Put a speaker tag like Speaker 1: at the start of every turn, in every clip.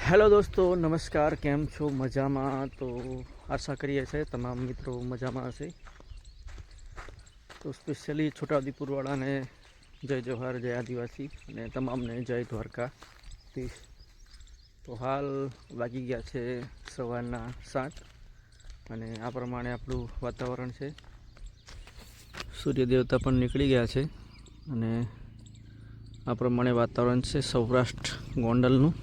Speaker 1: Hello દોસ્તો, નમસ્કાર. કેમ છો? મજામાં? તો આશા કરીએ છીએ તમામ મિત્રો મજામાં હશે. તો સ્પેશિયલી છોટાઉદેપુરવાળાને જય જવાહર, જય આદિવાસી અને તમામને જય દ્વારકાધીશ. તો હાલ વાગી ગયા છે સવારના 7 અને આ પ્રમાણે આપણું વાતાવરણ છે. સૂર્ય દેવતા પણ નીકળી ગયા છે અને આ પ્રમાણે વાતાવરણ છે સૌરાષ્ટ્ર ગોંડલનું.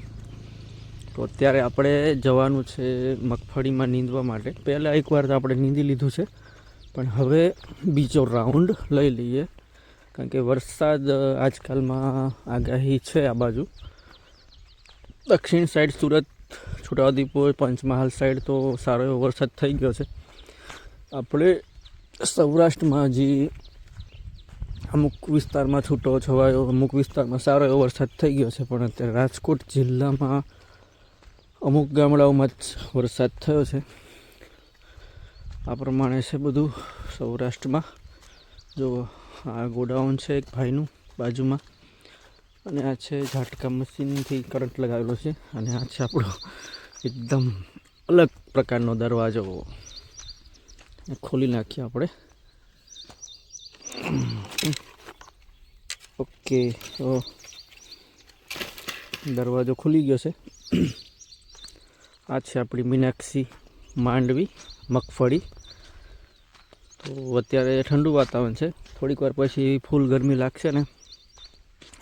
Speaker 1: તો અત્યારે આપણે જવાનું છે મગફળીમાં નીંદવા માટે. પહેલાં એકવાર તો આપણે નીંદી લીધું છે, પણ હવે બીજો રાઉન્ડ લઈ લઈએ, કારણ કે વરસાદ આજકાલમાં આગાહી છે. આ બાજુ દક્ષિણ સાઈડ સુરત, છોટાઉદેપુર, પંચમહાલ સાઈડ તો સારો એવો વરસાદ થઈ ગયો છે. આપણે સૌરાષ્ટ્રમાં હજી અમુક વિસ્તારમાં છૂટો છવાયો, અમુક વિસ્તારમાં સારો એવો વરસાદ થઈ ગયો છે, પણ અત્યારે રાજકોટ જિલ્લામાં અમુક ગામડાઓમાં જ વરસાદ થયો છે. આ પ્રમાણે છે બધું સૌરાષ્ટ્રમાં. જો આ ગોડાઉન છે એક ભાઈનું બાજુમાં, અને આ છે ઝાટકા મશીનથી કરંટ લગાવેલો છે, અને આ છે આપણો એકદમ અલગ પ્રકારનો દરવાજો. ખોલી નાખીએ આપણે. ઓકે, તો દરવાજો ખુલી ગયો છે. આ છે આપણી મીનાક્ષી માંડવી મગફળી. તો અત્યારે ઠંડુ વાતાવરણ છે, થોડીક વાર પછી ફૂલ ગરમી લાગશે ને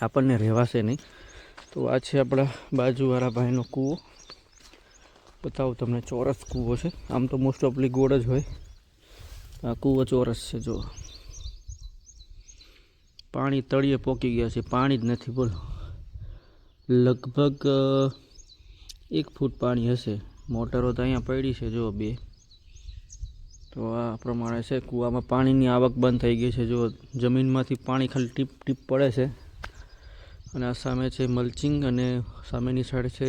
Speaker 1: આપણને રહેવાશે નહીં. તો આ છે આપણા બાજુવાળા ભાઈનો કૂવો. બતાવું તમને, ચોરસ કૂવો છે. આમ તો મોસ્ટ ઓફલી ગોળ જ હોય, આ કૂવો ચોરસ છે. જો પાણી તળિયે પોકી ગયા છે, પાણી જ નથી. બોલો, લગભગ 1 ફૂટ પાણી હશે. મોટરો તો અહીંયા પડી છે, જો 2. તો આ પ્રમાણે છે. કૂવામાં પાણીની આવક બંધ થઈ ગઈ છે. જો જમીનમાંથી પાણી ખાલી ટીપ ટીપ પડે છે. અને આ સામે છે મલ્ચિંગ, અને સામેની સાઈડ છે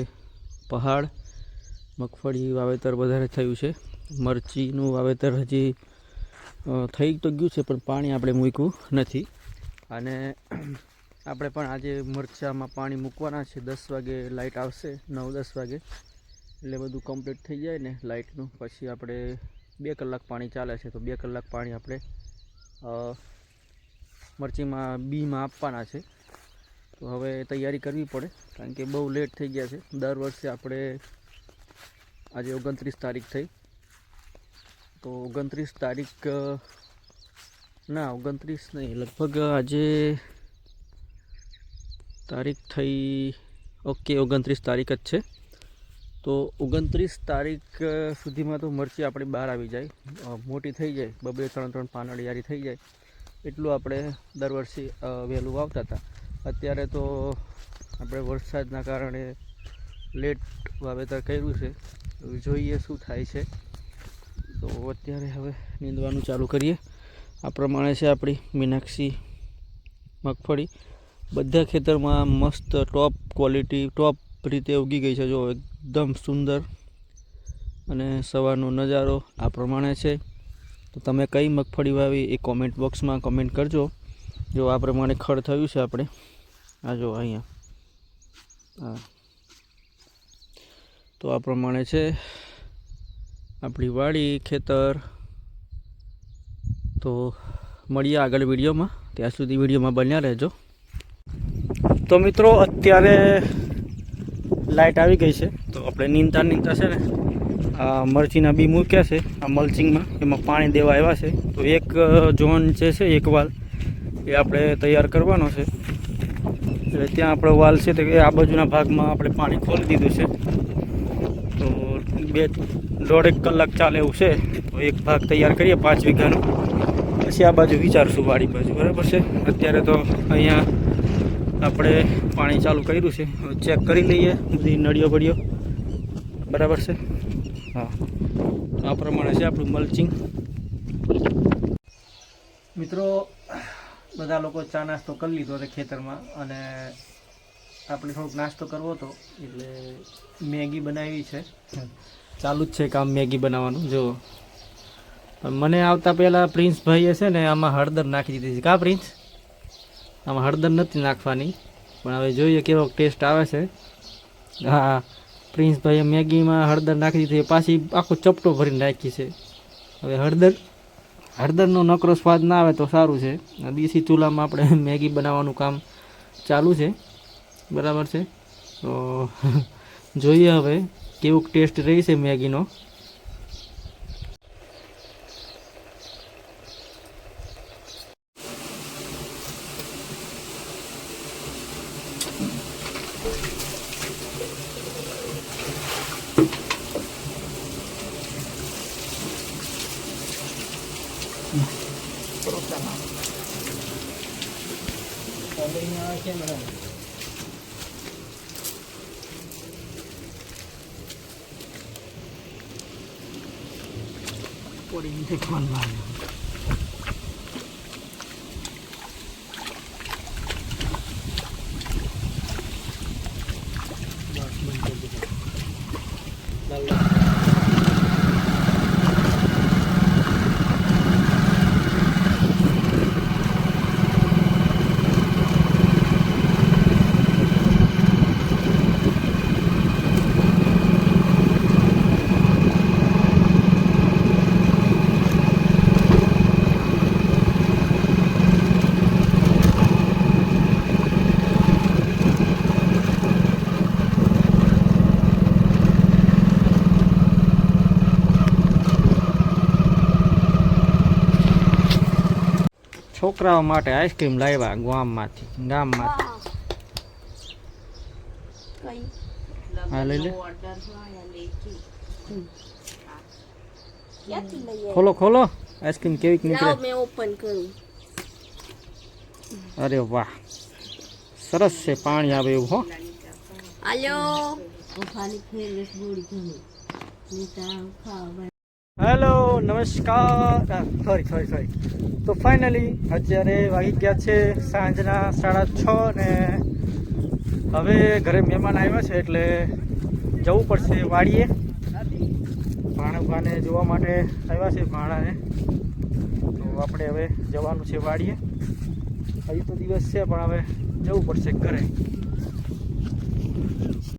Speaker 1: પહાડ. મગફળી વાવેતર વધારે થયું છે. મરચીનું વાવેતર હજી થઈ તો ગયું છે, પણ પાણી આપણે મૂક્યું નથી. અને આપણે પણ આજે મરચામાં પાણી મૂકવાના છે. 10 વાગે લાઇટ આવશે, 9-10 વાગે, એટલે બધું કમ્પ્લીટ થઈ જાય ને લાઇટનું. પછી આપણે 2 કલાક પાણી ચાલે છે, તો 2 કલાક પાણી આપણે મરચીમાં બીમાં આપવાના છે. તો હવે તૈયારી કરવી પડે, કારણ કે બહુ લેટ થઈ ગયા છે. દર વર્ષે આપણે આજે 29 તારીખ થઈ, તો 29 તારીખ ના 29 નહીં, લગભગ આજે તારીખ થઈ, ઓકે 29 તારીખ જ છે. તો 29 તારીખ સુધીમાં તો મરચી આપણી બહાર આવી જાય, મોટી થઈ જાય, 2-3 પાનડિયારી થઈ જાય. એટલું આપણે દર વર્ષે વહેલું વાવતા હતા. અત્યારે તો આપણે વરસાદના કારણે લેટ વાવેતર કર્યું છે. જોઈએ શું થાય છે. તો અત્યારે હવે નીંદવાનું ચાલુ કરીએ. આ પ્રમાણે છે આપણી મીનાક્ષી મગફળી. બધા ખેતરમાં મસ્ત ટોપ ક્વોલિટી, ટોપ રીતે ઉગી ગઈ છે. જો એકદમ સુંદર, અને સવારનો નજારો આ પ્રમાણે છે. તો તમે કઈ મગફળી વાવી એ કોમેન્ટ બોક્સમાં કમેન્ટ કરજો. જો આ પ્રમાણે ખડ થયું છે આપણે, આ જો અહીંયા, હા. તો આ પ્રમાણે છે આપણી વાડી, ખેતર. તો મળીએ આગળ વિડીયોમાં. ત્યાં સુધી વિડીયોમાં બન્યા રહેજો. તો મિત્રો, અત્યારે લાઇટ આવી ગઈ છે. તો આપણે નીંદતા છે ને આ મરચીના બી મૂક્યા છે આ મલ્ચિંગમાં, એમાં પાણી દેવા આવ્યા છે. તો એક ઝોન જે છે, એક વાલ, એ આપણે તૈયાર કરવાનો છે. એટલે ત્યાં આપણો વાલ છે, તો એ આ બાજુના ભાગમાં આપણે પાણી ખોલી દીધું છે. તો 2-1.5 કલાક ચાલે એવું છે. તો એક ભાગ તૈયાર કરીએ 5 વીઘાનો, પછી આ બાજુ વિચારશું વાડી બાજુ, બરાબર છે. અત્યારે તો અહીંયા આપણે પાણી ચાલુ કર્યું છે. ચેક કરી લઈએ બધી નળીઓ બળીઓ, બરાબર છે. હા, આ પ્રમાણે છે આપણું મલ્ચિંગ. મિત્રો, બધા લોકો ચા નાસ્તો કરી લીધો છે ખેતરમાં, અને આપણે થોડોક નાસ્તો કરવો હતો, એટલે મેગી બનાવી છે. ચાલુ જ છે કામ મેગી બનાવવાનું. જો મને આવતા પહેલાં પ્રિન્સભાઈએ છે ને આમાં હળદર નાખી દીધી છે. કા પ્રિન્સ? આમાં હળદર નથી નાખવાની, પણ હવે જોઈએ કેવો ટેસ્ટ આવે છે. હા, પ્રિન્સભાઈએ મેગીમાં હળદર નાખી દીધી, પાછી આખો ચપટો ભરીને રાખી છે. હવે હળદરનો નકરો સ્વાદ ના આવે તો સારું છે. દેશી ચૂલામાં આપણે મેગી બનાવવાનું કામ ચાલુ છે, બરાબર છે. તો જોઈએ હવે કેવું ટેસ્ટ રહી છે મેગીનો. છોકરાઓ માટે આઈસ્ક્રીમ લાવ્યા ગામમાંથી. હા લઈ લે, ખોલો ખોલો આઈસ્ક્રીમ કેવી નીકળે.
Speaker 2: મેં ઓપન કરું.
Speaker 1: અરે વાહ, સરસ છે, પાણી આવે એવું. હો
Speaker 2: આલ્યો
Speaker 1: હેલો નમસ્કાર, સોરી. તો ફાઇનલી અત્યારે વાગી ગયા છે સાંજના 6:30 ને હવે ઘરે મહેમાન આવ્યા છે એટલે જવું પડશે વાડીએ. ભાણાને જોવા માટે આવ્યા છે ભાણાને, તો આપણે હવે જવાનું છે વાડીએ. હજી તો દિવસ છે પણ હવે જવું પડશે ઘરે.